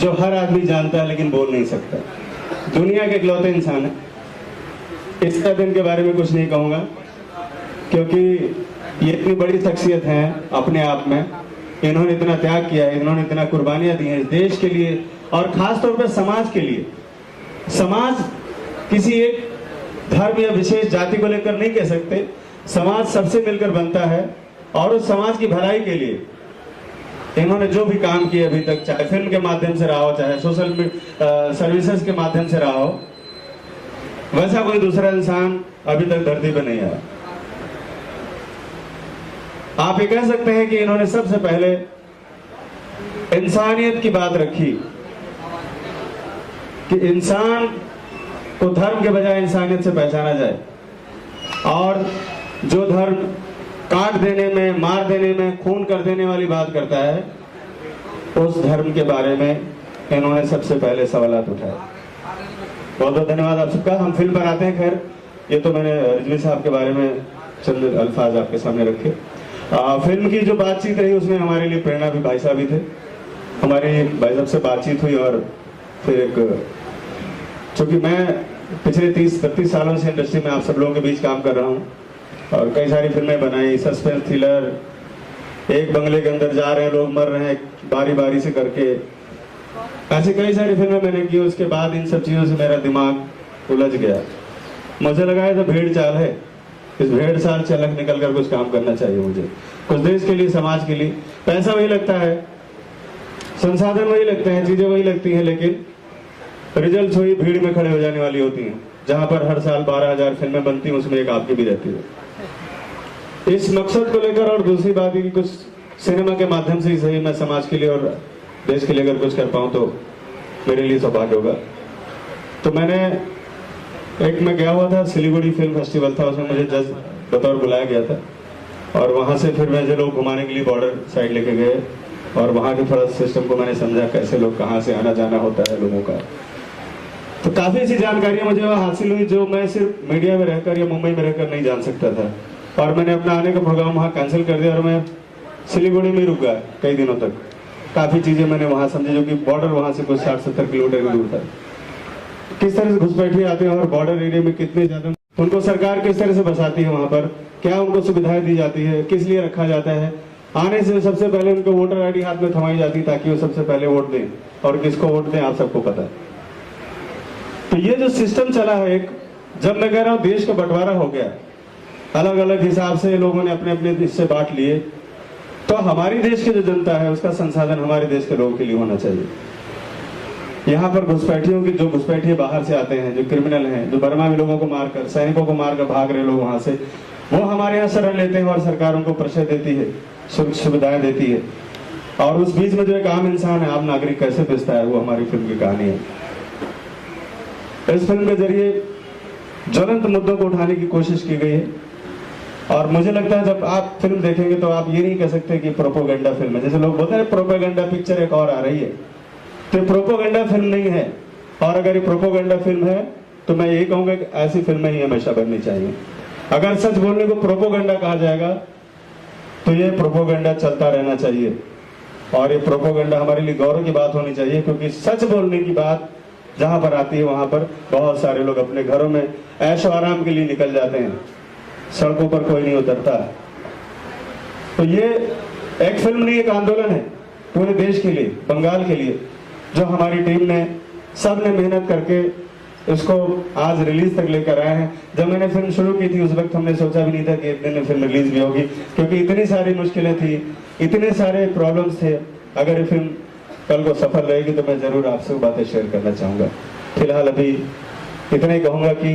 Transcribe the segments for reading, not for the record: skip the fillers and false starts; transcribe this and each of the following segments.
जो हर आदमी जानता है लेकिन बोल नहीं सकता। दुनिया के इकलौते इंसान है। इस दिन के बारे में कुछ नहीं कहूँगा क्योंकि ये इतनी बड़ी शख्सियत है अपने आप में। इन्होंने इतना त्याग किया है, इन्होंने इतना कुर्बानियां दी हैं इस देश के लिए और खास तौर पर समाज के लिए। समाज किसी एक धर्म या विशेष जाति को लेकर नहीं कह सकते, समाज सबसे मिलकर बनता है और उस समाज की भलाई के लिए इन्होंने जो भी काम किए अभी तक, चाहे फिल्म के माध्यम से रहा हो, चाहे सोशल सर्विसेज के माध्यम से रहा हो, वैसा कोई दूसरा इंसान अभी तक धरती पर नहीं आया। आप ये कह सकते हैं कि इन्होंने सबसे पहले इंसानियत की बात रखी कि इंसान को धर्म के बजाय इंसानियत से पहचाना जाए और जो धर्म काट देने में, मार देने में, खून कर देने वाली बात करता है, उस धर्म के बारे में इन्होंने सबसे पहले सवालात उठाए। बहुत बहुत धन्यवाद आप सबका। हम फिल्म पर आते हैं। खैर, ये तो मैंने रिजवी साहब के बारे में चंद अल्फाज आपके सामने रखे। फिल्म की जो बातचीत रही उसमें हमारे लिए प्रेरणा भी भाई साहब ही थे। हमारी भाई साहब से बातचीत हुई और फिर एक, चूंकि मैं पिछले 30-32 सालों से इंडस्ट्री में आप सब लोगों के बीच काम कर रहा हूँ और कई सारी फिल्में बनाई, सस्पेंस थ्रिलर, एक बंगले के अंदर जा रहे हैं लोग, मर रहे हैं बारी बारी से करके, ऐसी कई सारी फिल्में मैंने की। उसके बाद इन सब चीज़ों से मेरा दिमाग उलझ गया। मुझे लगा है तो भेड़ चाल है, इस भेड़ चाल से अलग निकल कर कुछ काम करना चाहिए मुझे, कुछ देश के लिए, समाज के लिए। पैसा वही लगता है, संसाधन वही लगते हैं, चीजें वही लगती हैं, लेकिन रिजल्ट वही भीड़ में खड़े हो जाने वाली होती हैं। जहां पर हर साल 12,000 फिल्में बनती हैं, उसमें एक आपकी भी रहती है। इस मकसद को लेकर और दूसरी बात है कि कुछ सिनेमा के माध्यम से ही सही मैं समाज के लिए और देश के लिए अगर कुछ कर पाऊं तो मेरे लिए सौभाग्य होगा। तो मैं गया हुआ था, सिलीगुड़ी फिल्म फेस्टिवल था, उसमें मुझे जज बतौर बुलाया गया था और वहाँ से फिर मुझे लोग घुमाने के लिए बॉर्डर साइड लेके गए और वहाँ के थोड़ा सिस्टम को मैंने समझा, कैसे लोग कहाँ से आना जाना होता है लोगों का। तो काफ़ी ऐसी जानकारियाँ मुझे वहाँ हासिल हुई जो मैं सिर्फ मीडिया में रहकर या मुंबई में रहकर नहीं जान सकता था। और मैंने अपना आने का प्रोग्राम वहाँ कैंसिल कर दिया और मैं सिलीगुड़ी में रुक गया कई दिनों तक। काफ़ी चीज़ें मैंने वहाँ समझी, जो कि बॉर्डर वहाँ से कुछ 60-70 किलोमीटर दूर था। किस तरह से घुसपैठिए आते हैं और बॉर्डर एरिया में कितने ज़्यादा उनको सरकार किस तरह से बसाती है, वहाँ पर क्या उनको सुविधाएं दी जाती है, किस लिए रखा जाता है। आने से सबसे पहले उनको वोटर आईडी हाथ में थमाई जाती है ताकि वो सबसे पहले वोट दें, और किसको वोट दें आप सबको पता है। तो ये जो सिस्टम चला है, एक, जब मैं कह रहा हूँ देश का बंटवारा हो गया, अलग अलग हिसाब से लोगों ने अपने अपने हिस्से बांट लिए, तो हमारी देश की जो जनता है उसका संसाधन हमारे देश के लोगों के लिए होना चाहिए। यहाँ पर घुसपैठियों की, जो घुसपैठिए बाहर से आते हैं, जो क्रिमिनल हैं, जो बर्मा में लोगों को मारकर, सैनिकों को मारकर भाग रहे लोग वहां से, वो हमारे यहाँ शरण लेते हैं और सरकार उनको प्रश्रय देती है, सुविधाएं देती है। और उस बीच में जो एक आम इंसान है, आम नागरिक कैसे बचता है, वो हमारी फिल्म की कहानी है। इस फिल्म के जरिए ज्वलंत मुद्दों को उठाने की कोशिश की गई है और मुझे लगता है जब आप फिल्म देखेंगे तो आप ये नहीं कह सकते कि प्रोपोगेंडा फिल्म है। जैसे लोग बोलते हैं प्रोपेगेंडा पिक्चर एक और आ रही है, तो प्रोपोगेंडा फिल्म नहीं है। और अगर ये प्रोपोगेंडा फिल्म है तो मैं यही कहूंगा कि ऐसी फिल्में ही हमेशा बननी चाहिए। अगर सच बोलने को प्रोपोगेंडा कहा जाएगा तो ये प्रोपोगेंडा चलता रहना चाहिए और ये प्रोपोगेंडा हमारे लिए गौरव की बात होनी चाहिए, क्योंकि सच बोलने की बात जहां पर आती है वहां पर बहुत सारे लोग अपने घरों में ऐशो आराम के लिए निकल जाते हैं, सड़कों पर कोई नहीं उतरता। तो ये एक फिल्म नहीं, एक आंदोलन है पूरे देश के लिए, बंगाल के लिए, जो हमारी टीम ने, सब ने मेहनत करके इसको आज रिलीज तक लेकर आए हैं। जब मैंने फिल्म शुरू की थी उस वक्त हमने सोचा भी नहीं था कि एक दिन में फिल्म रिलीज भी होगी, क्योंकि इतनी सारी मुश्किलें थी, इतने सारे प्रॉब्लम्स थे। अगर ये फिल्म कल को सफल रहेगी तो मैं जरूर आपसे बातें शेयर करना चाहूँगा। फिलहाल अभी इतना ही कहूँगा कि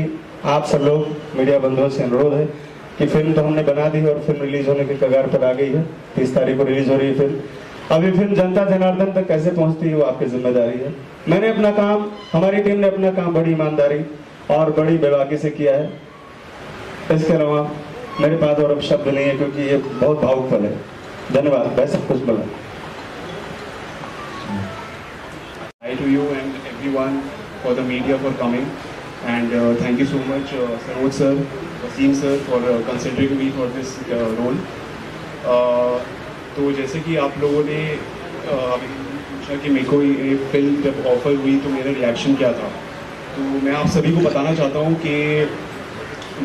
आप सब लोग मीडिया बंधुओं से अनुरोध है कि फिल्म तो हमने बना दी है और फिल्म रिलीज होने की कगार पर आ गई है। 30 तारीख को रिलीज हो रही है फिल्म। अभी फिल्म जनता जनार्दन तक कैसे पहुंचती है वो आपकी जिम्मेदारी है। मैंने अपना काम, हमारी टीम ने अपना काम बड़ी ईमानदारी और बड़ी बेबाकी से किया है। इसके अलावा मेरे पास और अब शब्द नहीं है, क्योंकि ये बहुत भावुक पल है। धन्यवाद। मैं सब कुछ बोला। Hi to you and everyone for the media for coming, and thank you so much Saroj sir, Wasim sir for considering me for this role. तो जैसे कि आप लोगों ने अभी पूछा कि मेरे को ये फिल्म जब ऑफर हुई तो मेरा रिएक्शन क्या था, तो मैं आप सभी को बताना चाहता हूँ कि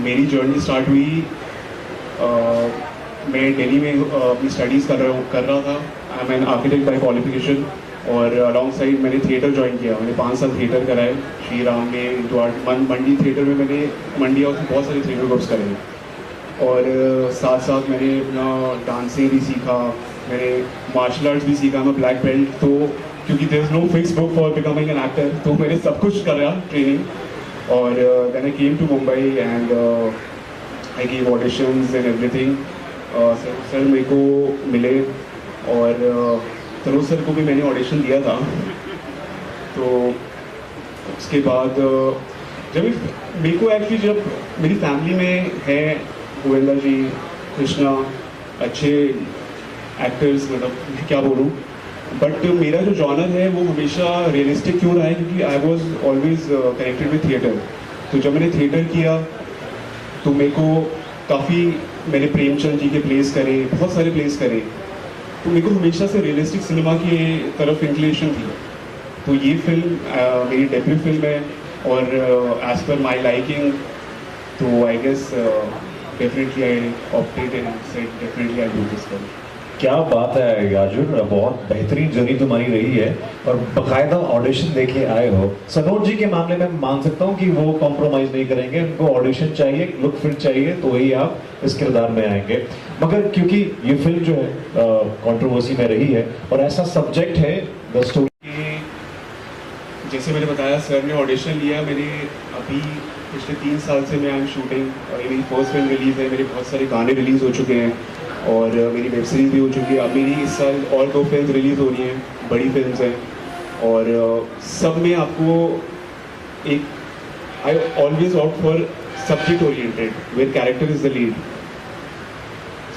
मेरी जर्नी स्टार्ट हुई मैं दिल्ली में अपनी स्टडीज़ कर रहा था। I am an architect by qualification और अलॉन्ग साइड मैंने थिएटर ज्वाइन किया। मैंने 5 साल थिएटर कराए श्री राम में, इंटू आर्ट मंडी थिएटर में मैंने मंडी हाउस में बहुत सारे थिएटर ग्रुप्स करे और साथ साथ मैंने अपना डांसिंग भी सीखा, मैंने मार्शल आर्ट्स भी सीखा, मैं ब्लैक बेल्ट। तो क्योंकि there is no fix book for becoming an actor, तो मैंने सब कुछ करा ट्रेनिंग और then I came to Mumbai and I give auditions and everything. Sir मेरे को मिले और तनुज सर को भी मैंने ऑडिशन दिया था। तो उसके बाद जब मेरे को एक्चुअली जब मेरी फैमिली में है गोविंदा जी, कृष्णा, अच्छे एक्टर्स, मतलब क्या बोलूँ, बट मेरा जो जॉनर है वो हमेशा रियलिस्टिक क्यों रहा है क्योंकि I was always connected with theatre. तो जब मैंने थिएटर किया तो मेरे को काफ़ी मैंने प्रेमचंद जी के प्लेस करे, बहुत सारे प्लेस करे, तो मेरे को हमेशा से रियलिस्टिक सिनेमा की तरफ इंक्लिनेशन थी। तो ये फिल्म मेरी डेब्यू फिल्म है और एज पर माई लाइकिंग, तो I guess definitely I opted and said definitely I do this film. क्या बात है अर्जुन, बहुत बेहतरीन जर्नी तुम्हारी रही है और बकायदा ऑडिशन देके आए हो। सनोज जी के मामले में मान सकता हूँ कि वो कॉम्प्रोमाइज नहीं करेंगे, उनको ऑडिशन चाहिए, लुक फिट चाहिए, तो वही आप इस किरदार में आएंगे। मगर क्योंकि ये फिल्म जो है कंट्रोवर्सी में रही है और ऐसा सब्जेक्ट है द स्टोरी, जैसे मैंने बताया सर ने ऑडिशन लिया, मैंने अभी पिछले 3 साल से मैं आई एम शूटिंग और ये मेरी फर्स्ट फिल्म रिलीज़ है, मेरे बहुत सारे गाने रिलीज़ हो चुके हैं और मेरी वेब सीरीज़ भी हो चुकी है। अब मेरी इस साल और 2 फिल्म रिलीज़ हो रही हैं, बड़ी फिल्म्स हैं और सब में आपको एक I always out for subject oriented with character is the lead.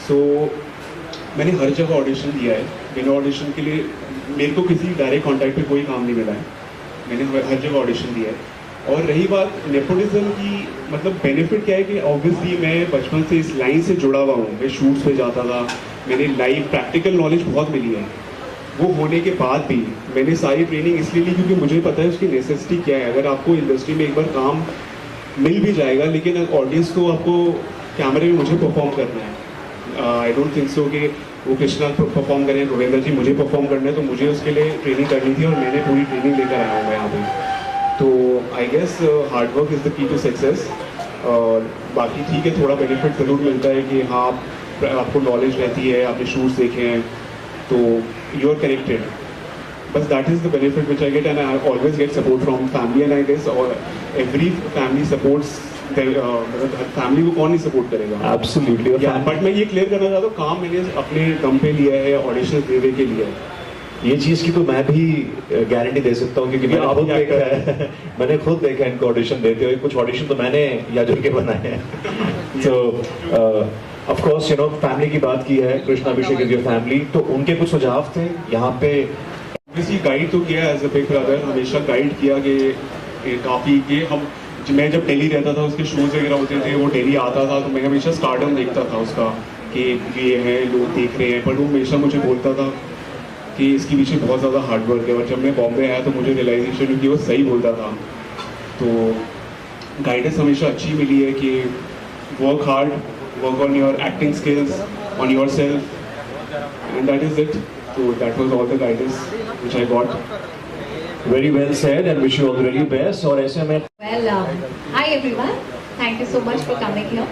So मैंने हर जगह ऑडिशन दिया है, बिना ऑडिशन के लिए मेरे को किसी डायरेक्ट कॉन्टैक्ट पे कोई काम नहीं मिला है, मैंने हर जगह ऑडिशन दिया है। और रही बात नेपोटिज्म की, मतलब बेनिफिट क्या है कि ऑब्वियसली मैं बचपन से इस लाइन से जुड़ा हुआ हूँ, मैं शूट्स पे जाता था, मैंने लाइव प्रैक्टिकल नॉलेज बहुत मिली है। वो होने के बाद भी मैंने सारी ट्रेनिंग इसलिए ली क्योंकि मुझे पता है उसकी नेसेसिटी क्या है। अगर आपको इंडस्ट्री में एक बार काम मिल भी जाएगा लेकिन ऑडियंस को आपको कैमरे में मुझे परफॉर्म करना है। आई डोंट थिंक सो कि वो कृष्णा परफॉर्म करें, गोविंदा जी मुझे परफॉर्म करना है, तो मुझे उसके लिए ट्रेनिंग करनी थी और मैंने पूरी ट्रेनिंग लेकर आया हूँ मैं यहाँ पे। तो I guess hard work is the key to success. और बाकी ठीक है, थोड़ा बेनिफिट ज़रूर मिलता है कि हाँ आपको नॉलेज रहती है, आपने शूट्स देखे हैं तो यू आर कनेक्टेड, बस that is the benefit which I get and I always get support from family and I guess और एवरी फैमिली सपोर्ट्स। फैमिली को कौन नहीं सपोर्ट करेगा? एब्सोल्युटली। बट मैं ये क्लियर करना चाहता हूँ, काम मैंने अपने दम पे लिया है, ऑडिशन देने के लिए। ये चीज की तो मैं भी गारंटी दे सकता हूँ क्योंकि मैंने खुद देखा है मैंने खुद देखा है इनको ऑडिशन देते हुए। कुछ ऑडिशन तो मैंने याजुल के बनाए हैं। तो of course you know family की बात की है, Krishna Abhishek is your family, तो उनके कुछ सुझाव थे यहाँ पे? ऑब्वियसली गाइड तो किया एज अ बिग ब्रदर, हमेशा गाइड किया कि काफ़ी कि हम मैं जब दिल्ली रहता था उसके शोज वगैरह होते थे, वो दिल्ली आता था तो मैं हमेशा स्टारडम देखता था उसका कि ये है लोग देख रहे हैं, पर वो हमेशा मुझे बोलता था कि इसके पीछे बहुत ज़्यादा हार्डवर्क है। और जब मैं बॉम्बे आया तो मुझे रियलाइजेशन हुई कि वो सही बोलता था। तो गाइडेंस हमेशा अच्छी मिली है कि work hard, work on your acting skills, on your self, and that is it. तो that was all the guidance which I got. Very well said and wish you all the very best. और ऐसे में Well, hi everyone. Thank you so much for coming here.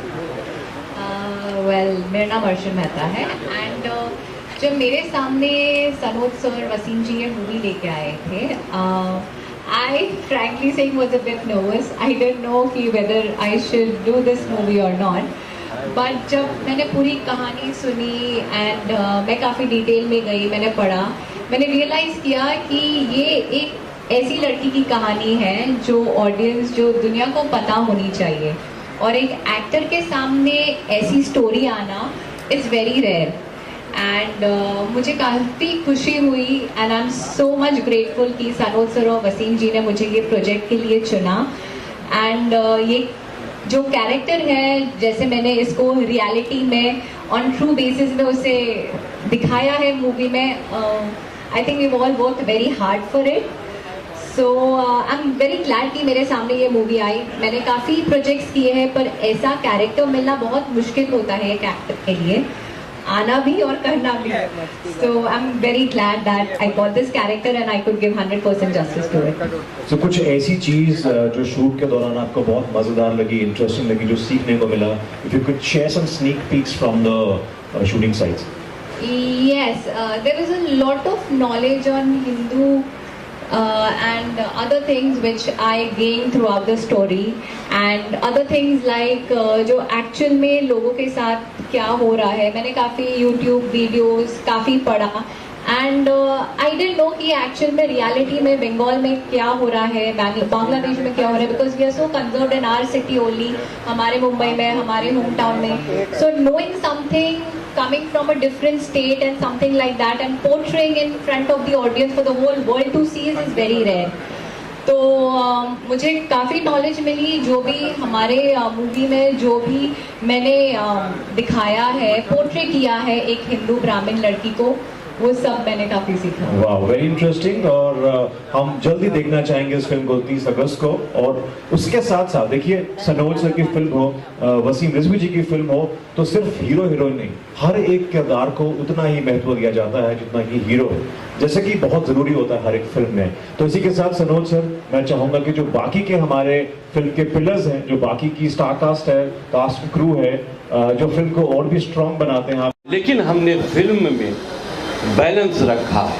Well, मेरा नाम अर्शन मेहता है and जब मेरे सामने सनोज सर, वसीम जी ये मूवी लेके आए थे, I frankly saying was a bit nervous. I didn't know कि whether I should do this movie or not. But जब मैंने पूरी कहानी सुनी एंड मैं काफ़ी डिटेल में गई, मैंने पढ़ा, मैंने रियलाइज़ किया कि ये एक ऐसी लड़की की कहानी है जो ऑडियंस, जो दुनिया को पता होनी चाहिए। और एक एक्टर के सामने ऐसी स्टोरी आना इज़ वेरी रेयर एंड मुझे काफ़ी खुशी हुई and I am so much grateful कि सनोज सर और वसीम जी ने मुझे ये प्रोजेक्ट के लिए चुना। एंड ये जो कैरेक्टर है, जैसे मैंने इसको रियलिटी में ऑन ट्रू बेसिस में उसे दिखाया है मूवी में, I think we've all worked very hard for it. So I'm very glad कि मेरे सामने ये मूवी आई. मैंने काफ़ी प्रोजेक्ट्स किए हैं पर ऐसा कैरेक्टर मिलना बहुत मुश्किल होता है एक एक्टर के लिए, आना भी और करना भी. So I'm very glad that I got this character and I could give 100% justice to it. So कुछ ऐसी चीज जो शूट के दौरान आपको बहुत मजेदार लगी, इंटरेस्टिंग लगी, जो सीखने को मिला. If you could share some sneak peeks from the shooting sites. Yes, there is a lot of knowledge on Hindu and other things which I gained throughout the story, and other things like जो actual में लोगों के साथ क्या हो रहा है. मैंने काफ़ी YouTube वीडियोस काफ़ी पढ़ा, एंड आई डिडंट नो कि एक्चुअल में रियलिटी में बंगाल में क्या हो रहा है, बांग्लादेश में क्या हो रहा है, because we are so conserved in our city only, हमारे मुंबई में, हमारे होम टाउन में. So knowing something coming from a different state and something like that and portraying in front of the audience for the whole world to see is very rare. तो मुझे काफ़ी knowledge मिली. जो भी हमारे movie में जो भी मैंने दिखाया है, पोर्ट्रे किया है एक हिंदू ब्राह्मण लड़की को, वो सब मैंने काफ़ी सीखा. वाह, वेरी इंटरेस्टिंग. और हम जल्दी देखना चाहेंगे इस फिल्म को 30 अगस्त को. और उसके साथ साथ देखिए, सनोज सर की फिल्म हो, वसीम रिजवी जी की फिल्म हो, तो सिर्फ हीरो हीरोइन नहीं, हर एक किरदार को उतना ही महत्व दिया जाता है जितना कि हीरो है, जैसे कि बहुत जरूरी होता है हर एक फिल्म में. तो इसी के साथ सनोज सर, मैं चाहूंगा कि जो बाकी के हमारे फिल्म के पिलर्स हैं, जो बाकी की स्टार कास्ट है, कास्ट क्रू है, जो फिल्म को और भी स्ट्रॉन्ग बनाते हैं. लेकिन हमने फिल्म में बैलेंस रखा है.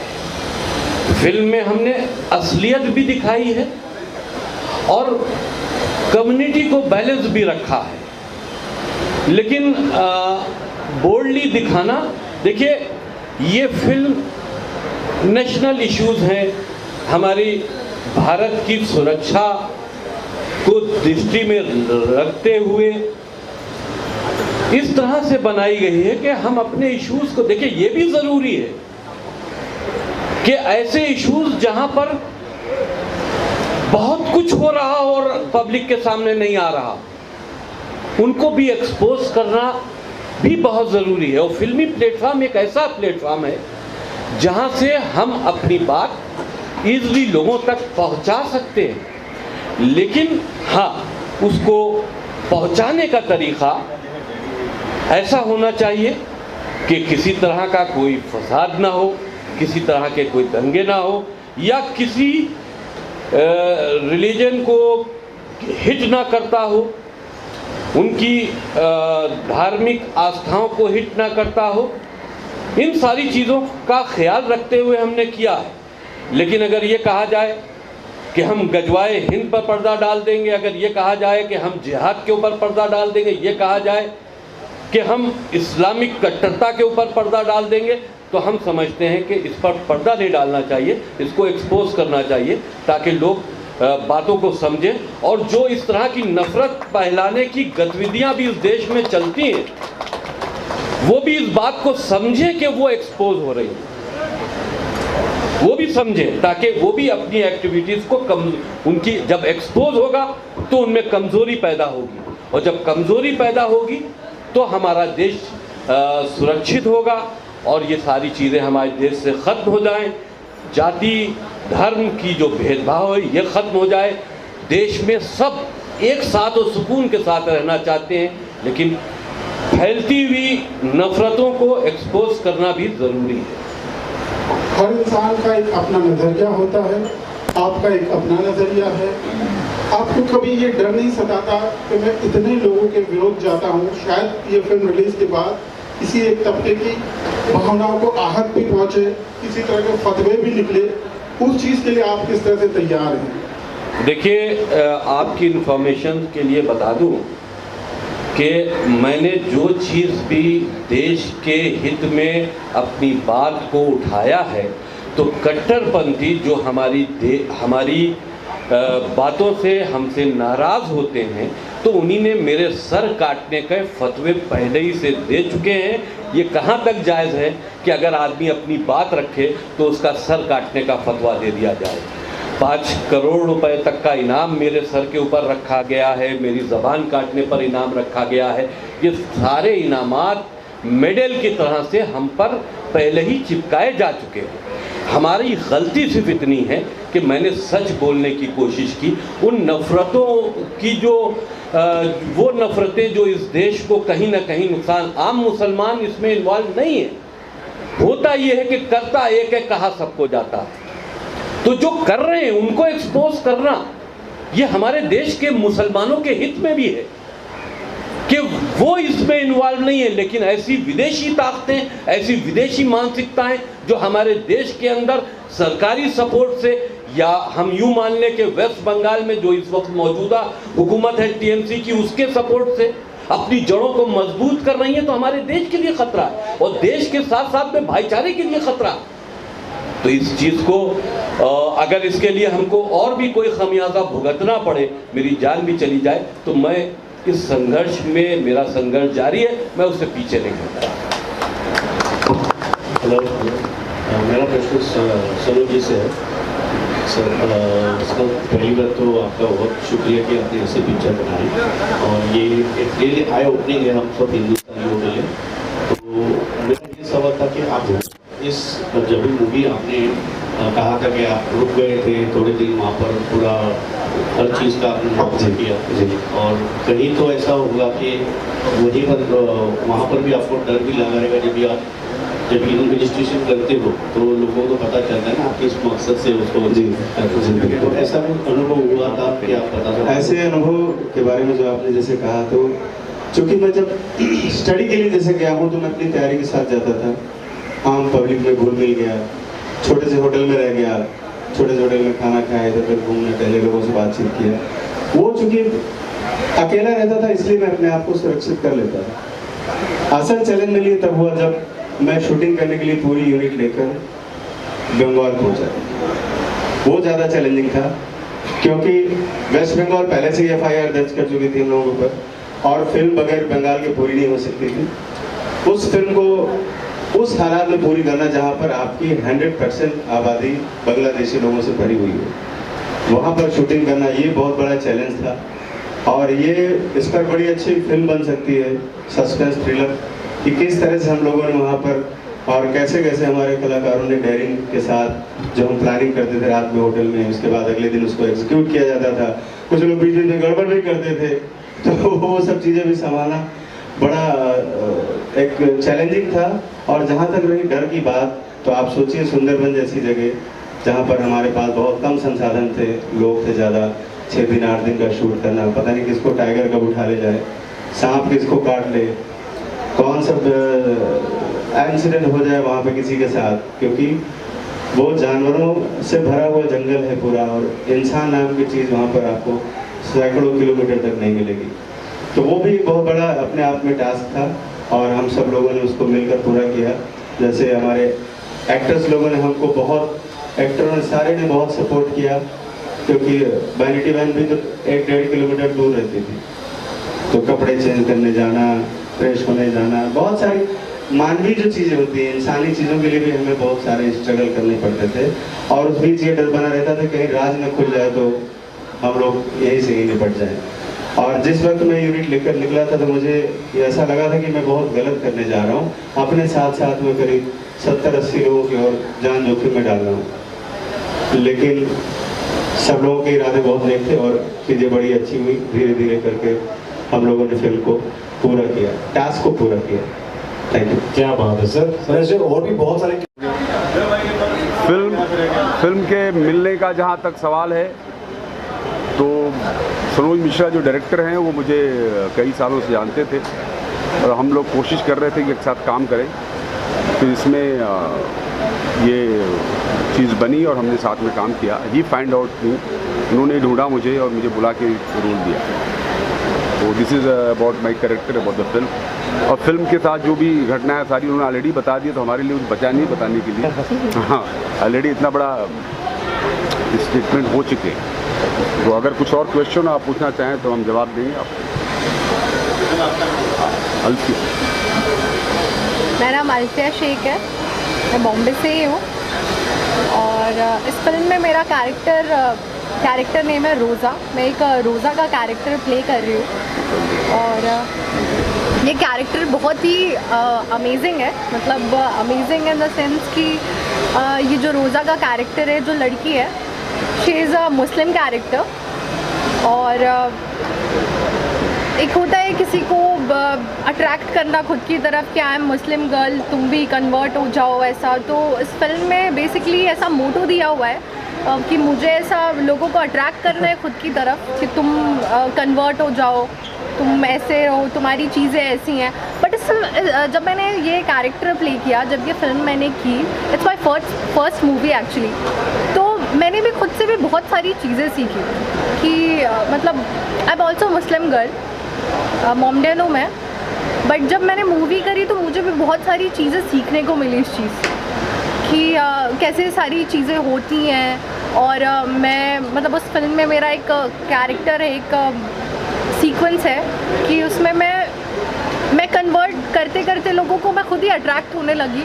फिल्म में हमने असलियत भी दिखाई है और कम्युनिटी को बैलेंस भी रखा है. लेकिन बोल्डली दिखाना, देखिए ये फिल्म नेशनल इश्यूज हैं, हमारी भारत की सुरक्षा को दृष्टि में रखते हुए इस तरह से बनाई गई है कि हम अपने इश्यूज को देखिए. ये भी जरूरी है कि ऐसे इश्यूज जहां पर बहुत कुछ हो रहा और पब्लिक के सामने नहीं आ रहा, उनको भी एक्सपोज करना भी बहुत जरूरी है. और फिल्मी प्लेटफॉर्म एक ऐसा प्लेटफॉर्म है जहां से हम अपनी बात इजीली लोगों तक पहुंचा सकते हैं. लेकिन हाँ, उसको पहुंचाने का तरीका ऐसा होना चाहिए कि किसी तरह का कोई फसाद ना हो, किसी तरह के कोई दंगे ना हो, या किसी रिलीजन को हिट ना करता हो, उनकी धार्मिक आस्थाओं को हिट ना करता हो. इन सारी चीज़ों का ख्याल रखते हुए हमने किया है. लेकिन अगर ये कहा जाए कि हम गजवाए हिंद पर पर्दा डाल देंगे, अगर ये कहा जाए कि हम जिहाद के ऊपर पर्दा डाल देंगे, ये कहा जाए कि हम इस्लामिक कट्टरता के ऊपर पर्दा डाल देंगे, तो हम समझते हैं कि इस पर पर्दा नहीं डालना चाहिए, इसको एक्सपोज करना चाहिए ताकि लोग बातों को समझें. और जो इस तरह की नफरत फैलाने की गतिविधियां भी इस देश में चलती हैं, वो भी इस बात को समझें कि वो एक्सपोज हो रही है, वो भी समझें, ताकि वो भी अपनी एक्टिविटीज़ को उनकी जब एक्सपोज होगा तो उनमें कमज़ोरी पैदा होगी, और जब कमज़ोरी पैदा होगी तो हमारा देश सुरक्षित होगा और ये सारी चीज़ें हमारे देश से ख़त्म हो जाएं. जाति धर्म की जो भेदभाव है ये ख़त्म हो जाए. देश में सब एक साथ और सुकून के साथ रहना चाहते हैं, लेकिन फैलती हुई नफ़रतों को एक्सपोज करना भी ज़रूरी है. हर इंसान का एक अपना नज़रिया होता है, आपका एक अपना नज़रिया है. आपको कभी ये डर नहीं सताता कि मैं इतने लोगों के विरोध जाता हूँ, शायद ये फिल्म रिलीज के बाद किसी एक तबके की भावनाओं को आहत भी पहुँचे, किसी तरह के फतवे भी निकले, उस चीज़ के लिए आप किस तरह से तैयार हैं? देखिए, आपकी इन्फॉर्मेशन के लिए बता दूँ कि मैंने जो चीज़ भी देश के हित में अपनी बात को उठाया है, तो कट्टरपंथी जो हमारी बातों से हमसे नाराज़ होते हैं, तो उन्हीं ने मेरे सर काटने के फतवे पहले ही से दे चुके हैं. ये कहाँ तक जायज़ है कि अगर आदमी अपनी बात रखे तो उसका सर काटने का फतवा दे दिया जाए. 5 करोड़ रुपए तक का इनाम मेरे सर के ऊपर रखा गया है, मेरी ज़बान काटने पर इनाम रखा गया है. ये सारे इनामात मेडल की तरह से हम पर पहले ही चिपकाए जा चुके हैं. हमारी गलती सिर्फ इतनी है कि मैंने सच बोलने की कोशिश की। उन नफ़रतों की जो वो नफ़रतें जो इस देश को कहीं ना कहीं नुकसान, आम मुसलमान इसमें इन्वॉल्व नहीं है। होता ये है कि करता एक है, कहा सबको जाता है। तो जो कर रहे हैं उनको एक्सपोज करना ये हमारे देश के मुसलमानों के हित में भी है कि वो इसमें इन्वॉल्व नहीं है। लेकिन ऐसी विदेशी ताकतें, ऐसी विदेशी मानसिकताएं जो हमारे देश के अंदर सरकारी सपोर्ट से, या हम यूं मान लें कि वेस्ट बंगाल में जो इस वक्त मौजूदा हुकूमत है टीएमसी की, उसके सपोर्ट से अपनी जड़ों को मजबूत कर रही है, तो हमारे देश के लिए खतरा है और देश के साथ साथ में भाईचारे के लिए खतरा है। तो इस चीज़ को अगर इसके लिए हमको और भी कोई खमियाजा भुगतना पड़े, मेरी जान भी चली जाए, तो मैं इस संघर्ष में, मेरा संघर्ष जारी है, मैं उससे पीछे नहीं हटता। हेलो, मेरा प्रश्न सनोज जी से है। सर, पहली बात तो आपका बहुत शुक्रिया कि आपने ऐसे पिक्चर बनाई और ये एक रियली आई ओपनिंग है हम सब हिंदुस्तानियों के लिए। तो मेरा ये सवाल था कि आप इस जब भी मूवी आपने कहा था कि आप रुक गए थे थोड़े दिन वहाँ पर, पूरा हर चीज़ का आपने मुआवजा किया, और कहीं तो ऐसा होगा कि वहीं पर वहाँ पर भी आपको डर भी लगा रहेगा जब इन्वेस्टिगेशन करते हो तो लोगों को पता चलता है ना आप किस मकसद से उसको। तो ऐसा अनुभव हुआ था कि आप बता सकते? ऐसे अनुभव के बारे में जो आपने जैसे कहा, तो चूँकि मैं जब स्टडी के लिए जैसे गया हूँ तो मैं अपनी तैयारी के साथ जाता था, आम पब्लिक में घुल मिल गया, छोटे से होटल में रह गया, छोटे से होटल में खाना खाया, इधर उधर घूमने टहले, लोगों से बातचीत किया। वो चूँकि अकेला रहता था इसलिए मैं अपने आप को सुरक्षित कर लेता था। असल चैलेंज मेरे लिए तब हुआ जब मैं शूटिंग करने के लिए पूरी यूनिट लेकर बंगाल पहुंचा। वो ज़्यादा चैलेंजिंग था क्योंकि वेस्ट बंगाल पहले से ही FIR दर्ज कर चुकी थी हम लोगों के ऊपर और फिल्म बगैर बंगाल के पूरी नहीं हो सकती थी। उस फिल्म को उस हालात में पूरी करना जहाँ पर आपकी 100% आबादी बांग्लादेशी लोगों से भरी हुई हो, वहाँ पर शूटिंग करना ये बहुत बड़ा चैलेंज था। और ये इस पर बड़ी अच्छी फिल्म बन सकती है, सस्पेंस थ्रिलर, कि किस तरह से हम लोगों ने वहाँ पर और कैसे कैसे हमारे कलाकारों ने डेयरिंग के साथ जो हम प्लानिंग करते थे रात में होटल में, उसके बाद अगले दिन उसको एग्जीक्यूट किया जाता था। कुछ लोग बीच में गड़बड़ भी करते थे, तो वो सब चीज़ें भी संभालना बड़ा एक चैलेंजिंग था। और जहाँ तक रही डर की बात, तो आप सोचिए सुंदरबन जैसी जगह जहाँ पर हमारे पास बहुत कम संसाधन थे, लोग थे ज़्यादा, 6 दिन 8 दिन का शूट करना, पता नहीं किसको टाइगर कब उठा ले जाए, सांप किसको काट ले, कौन सा इंसिडेंट हो जाए वहाँ पे किसी के साथ, क्योंकि वो जानवरों से भरा हुआ जंगल है पूरा और इंसान नाम की चीज़ वहाँ पर आपको सैकड़ों किलोमीटर तक नहीं मिलेगी। तो वो भी बहुत बड़ा अपने आप में टास्क था और हम सब लोगों ने उसको मिलकर पूरा किया। जैसे हमारे एक्टर्स लोगों ने हमको बहुत, एक्टरों ने सारे ने बहुत सपोर्ट किया, क्योंकि वैनिटी वैन भी तो 1-1.5 किलोमीटर दूर रहती थी, तो कपड़े चेंज करने जाना, फ्रेश होने जाना, बहुत सारी मानवीय जो चीज़ें होती हैं, इंसानी चीज़ों के लिए भी हमें बहुत सारे स्ट्रगल करने पड़ते थे। और उस बीच ये डर बना रहता था कहीं राज न खुल जाए तो हम लोग यहीं से ही निपट जाए। और जिस वक्त मैं यूनिट लेकर निकला था तो मुझे ऐसा लगा था कि मैं बहुत गलत करने जा रहा हूँ, अपने साथ साथ में करीब 70-80 लोगों की और जान जोखिम में डाल रहा हूँ। लेकिन सब लोगों के इरादे बहुत नेक थे और चीज़ें बड़ी अच्छी हुई। धीरे धीरे करके हम लोगों ने फिल्म को पूरा किया, टास्क को पूरा किया। Thank you. क्या बात है सर। ऐसे और भी बहुत सारे फिल्म के मिलने का जहाँ तक सवाल है, तो सनोज मिश्रा जो डायरेक्टर हैं वो मुझे कई सालों से जानते थे और हम लोग कोशिश कर रहे थे कि एक साथ काम करें। तो इसमें ये चीज़ बनी और हमने साथ में काम किया। ही फाइंड आउट मी, उन्होंने ढूंढा मुझे और मुझे बुला के रोल दिया। तो this is about my character, about the film. और फिल्म के साथ जो भी घटनाएं सारी उन्होंने ऑलरेडी बता दिया, तो हमारे लिए कुछ बचा नहीं बताने के लिए। हाँ, ऑलरेडी इतना बड़ा स्टेटमेंट हो चुके हैं। तो अगर कुछ और क्वेश्चन आप पूछना चाहें तो हम जवाब देंगे आपको। अल्फिया। मेरा नाम अल्फिया शेख है, मैं बॉम्बे से ही हूँ और इस फिल्म में मेरा कैरेक्टर नेम है रोज़ा। मैं एक रोज़ा का कैरेक्टर प्ले कर रही हूँ और ये कैरेक्टर बहुत ही अमेजिंग है, मतलब अमेजिंग इन द सेंस कि ये जो रोज़ा का कैरेक्टर है, जो लड़की है, she is a Muslim character. और एक होता है किसी को अट्रैक्ट करना खुद की तरफ कि आई एम मुस्लिम गर्ल, तुम भी कन्वर्ट हो जाओ ऐसा। तो इस फिल्म में बेसिकली ऐसा मोटो दिया हुआ है कि मुझे ऐसा लोगों को अट्रैक्ट करना है खुद की तरफ कि तुम कन्वर्ट हो जाओ, तुम ऐसे हो, तुम्हारी चीज़ें ऐसी हैं। बट इस जब मैंने ये कैरेक्टर प्ले किया, जब ये फिल्म मैंने की, it's my first movie actually, तो मैंने भी खुद से भी बहुत सारी चीज़ें सीखी कि मतलब I am also Muslim girl, Mohammedan हूँ मैं। बट जब मैंने मूवी करी तो मुझे भी बहुत सारी चीज़ें सीखने को मिली इस चीज़ कि कैसे सारी चीज़ें होती हैं। और मैं मतलब उस फिल्म में मेरा एक कैरेक्टर है, एक सीक्वेंस है कि उसमें मैं कन्वर्ट करते करते लोगों को मैं खुद ही अट्रैक्ट होने लगी।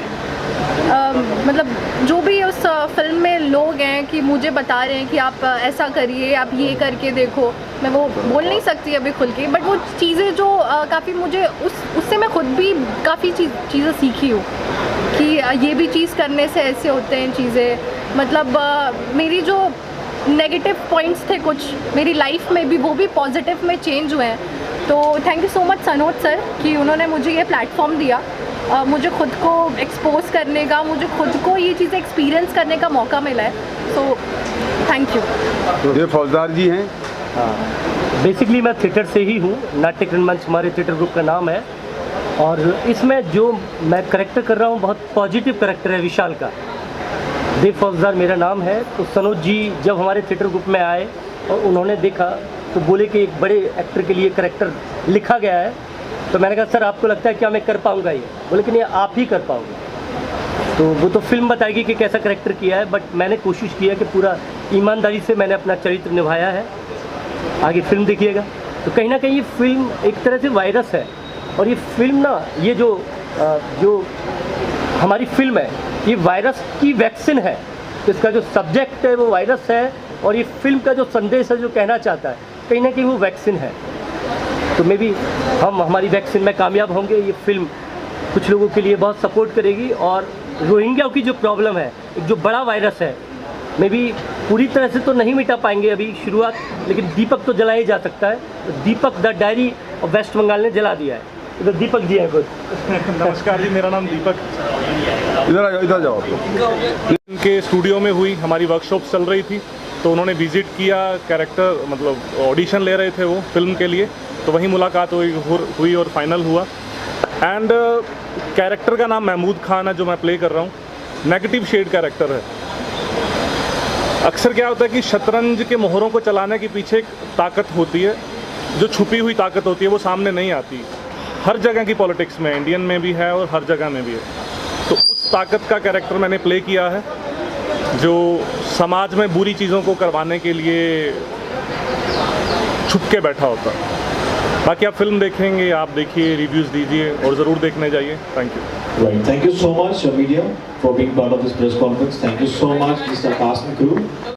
मतलब जो भी उस फिल्म में लोग हैं कि मुझे बता रहे हैं कि आप ऐसा करिए, आप ये करके देखो, मैं वो बोल नहीं सकती अभी खुल के, बट वो चीज़ें जो काफ़ी मुझे उससे मैं खुद भी काफ़ी चीज़ें सीखी हूँ कि ये भी चीज़ करने से ऐसे होते हैं चीज़ें। मतलब मेरी जो नेगेटिव पॉइंट्स थे कुछ मेरी लाइफ में भी, वो भी पॉजिटिव में चेंज हुए हैं। तो thank you so much Sanoj sir कि उन्होंने मुझे ये प्लेटफॉर्म दिया, मुझे खुद को एक्सपोज करने का, मुझे खुद को ये चीज़ें एक्सपीरियंस करने का मौका मिला है। So thank you. ये फौजदार जी हैं। हाँ, बेसिकली मैं थिएटर से ही हूँ, नाट्य रंगमंच हमारे थिएटर ग्रुप का नाम है। और इसमें जो मैं करेक्टर कर रहा हूँ बहुत पॉजिटिव करेक्टर है, विशाल का। देव फौजदार मेरा नाम है। तो सनोज जी जब हमारे थिएटर ग्रुप में आए और उन्होंने देखा तो बोले कि एक बड़े एक्टर के लिए करेक्टर लिखा गया है। तो मैंने कहा सर आपको लगता है कि मैं कर पाऊँगा ये? बोले कि नहीं आप ही कर पाओगे। तो वो तो फिल्म बताएगी कि कैसा करेक्टर किया है, बट मैंने कोशिश किया कि पूरा ईमानदारी से मैंने अपना चरित्र निभाया है। आगे फिल्म देखिएगा। तो कहीं ना कहीं ये फिल्म एक तरह से वायरस है। और ये फिल्म ना, ये जो हमारी फिल्म है, ये वायरस की वैक्सीन है। इसका जो सब्जेक्ट है वो वायरस है, और ये फिल्म का जो संदेश है, जो कहना चाहता है, कहीं ना कहीं वो वैक्सीन है। तो मे बी हम हमारी वैक्सीन में कामयाब होंगे। ये फिल्म कुछ लोगों के लिए बहुत सपोर्ट करेगी। और रोहिंग्या की जो प्रॉब्लम है, एक जो बड़ा वायरस है, मे बी पूरी तरह से तो नहीं मिटा पाएंगे अभी शुरुआत, लेकिन दीपक तो जलाया ही जा सकता है। तो Deepak the diary of West Bengal ने जला दिया है। तो दीपक जी हैं कुछ। नमस्कार जी, मेरा नाम दीपक। इधर जाओ। इनके स्टूडियो में हुई हमारी वर्कशॉप चल रही थी, तो उन्होंने विजिट किया, कैरेक्टर मतलब ऑडिशन ले रहे थे वो फिल्म के लिए, तो वहीं मुलाकात हुई और फाइनल हुआ। एंड कैरेक्टर का नाम महमूद खान है जो मैं प्ले कर रहा हूँ। नेगेटिव शेड कैरेक्टर है। अक्सर क्या होता है कि शतरंज के मोहरों को चलाने के पीछे एक ताकत होती है, जो छुपी हुई ताकत होती है, वो सामने नहीं आती। हर जगह की पॉलिटिक्स में, इंडियन में भी है और हर जगह में भी है। तो उस ताकत का कैरेक्टर मैंने प्ले किया है, जो समाज में बुरी चीज़ों को करवाने के लिए छुप के बैठा होता है। बाकी आप फिल्म देखेंगे, आप देखिए, रिव्यूज़ दीजिए और ज़रूर देखने जाइए। Thank you. Right. Thank you so much, media, for being part of this press conference. Thank you so much, Mr. Cast and crew.